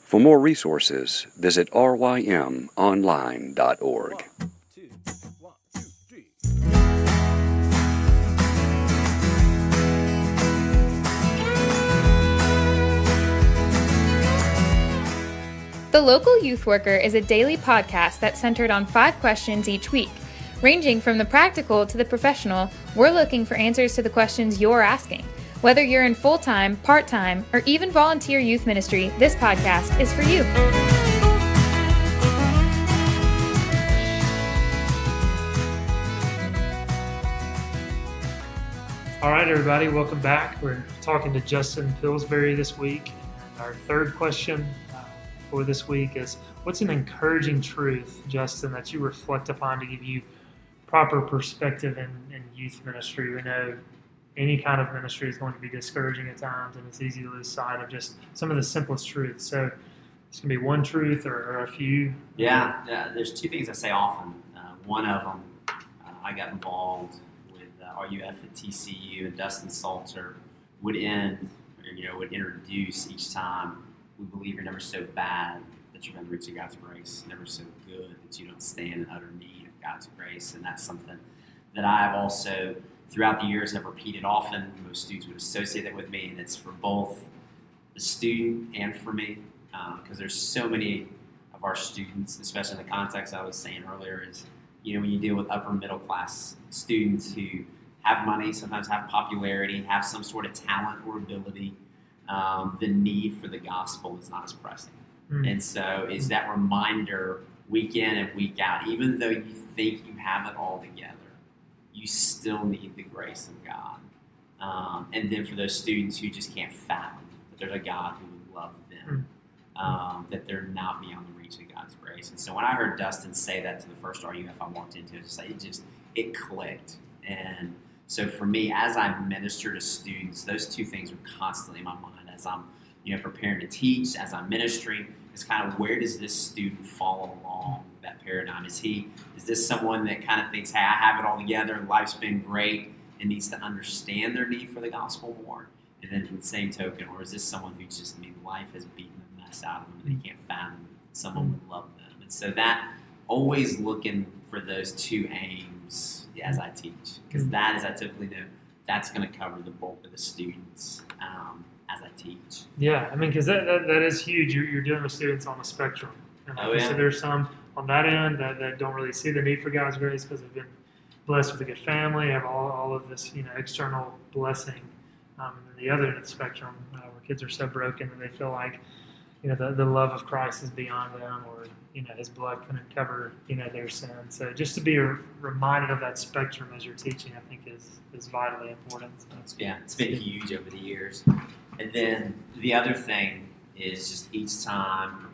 For more resources, visit rymonline.org. The Local Youth Worker is a daily podcast that's centered on 5 questions each week. Ranging from the practical to the professional, we're looking for answers to the questions you're asking. Whether you're in full-time, part-time, or even volunteer youth ministry, this podcast is for you. All right, everybody, welcome back. We're talking to Justin Pillsbury this week. And our third question for this week is, what's an encouraging truth, Justin, that you reflect upon to give you proper perspective in youth ministry? We know any kind of ministry is going to be discouraging at times, and it's easy to lose sight of just some of the simplest truths. So it's going to be one truth or a few. Yeah, there's 2 things I say often. One of them, I got involved with RUF at TCU, and Dustin Salter would introduce each time, we believe you're never so bad that you're going to reach God's grace, never so good that you don't stand in utter need of God's grace. And that's something that I've also, throughout the years, have repeated often. Most students would associate that with me, and it's for both the student and for me, because there's so many of our students, especially in the context I was saying earlier, is, when you deal with upper middle class students who have money, sometimes have popularity, have some sort of talent or ability, the need for the gospel is not as pressing. And so is that reminder week in and week out, even though you think you have it all together, you still need the grace of God. And then for those students who just can't fathom that there's a God who would love them, that they're not beyond the reach of God's grace. And so when I heard Dustin say that to the first RUF I walked into, it clicked. And so for me, as I minister to students, those 2 things are constantly in my mind as I'm preparing to teach, as I'm ministering. It's kind of, where does this student fall along that paradigm? Is this someone that kind of thinks, hey, I have it all together, life's been great, and needs to understand their need for the gospel more? And then in the same token, or is this someone who just, life has beaten the mess out of them and they can't fathom someone would love them? And so that, always looking for those 2 aims as I teach, because that, as I typically know, that's going to cover the bulk of the students as I teach. Yeah, because that is huge. You're dealing with students on the spectrum. And so there's some on that end that don't really see the need for God's grace because they've been blessed with a good family, have all of this external blessing. And the other end of the spectrum, where kids are so broken that they feel like the love of Christ is beyond them, or His blood couldn't cover their sin. So just to be reminded of that spectrum as you're teaching, I think is vitally important. So it's been huge over the years. And then the other thing is just each time,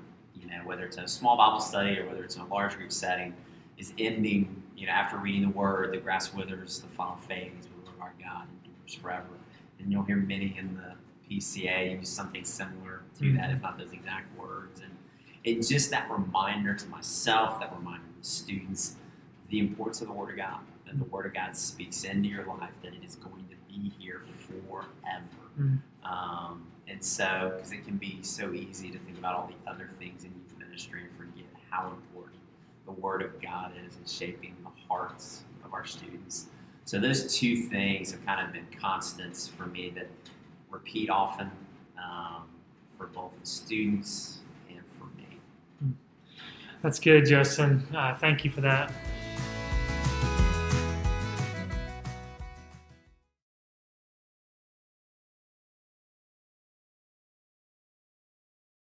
whether it's in a small Bible study or whether it's in a large group setting, is ending, after reading the Word, the grass withers, the flower fades, but the Lord our God endures forever. And you'll hear many in the PCA use something similar to that, if not those exact words. And it's just that reminder to myself, that reminder to the students, the importance of the Word of God, that the Word of God speaks into your life, that it is going to be here forever. And so, because it can be so easy to think about all the other things in youth ministry and forget how important the Word of God is in shaping the hearts of our students. So those 2 things have kind of been constants for me that repeat often for both the students and for me. That's good, Justin. Thank you for that.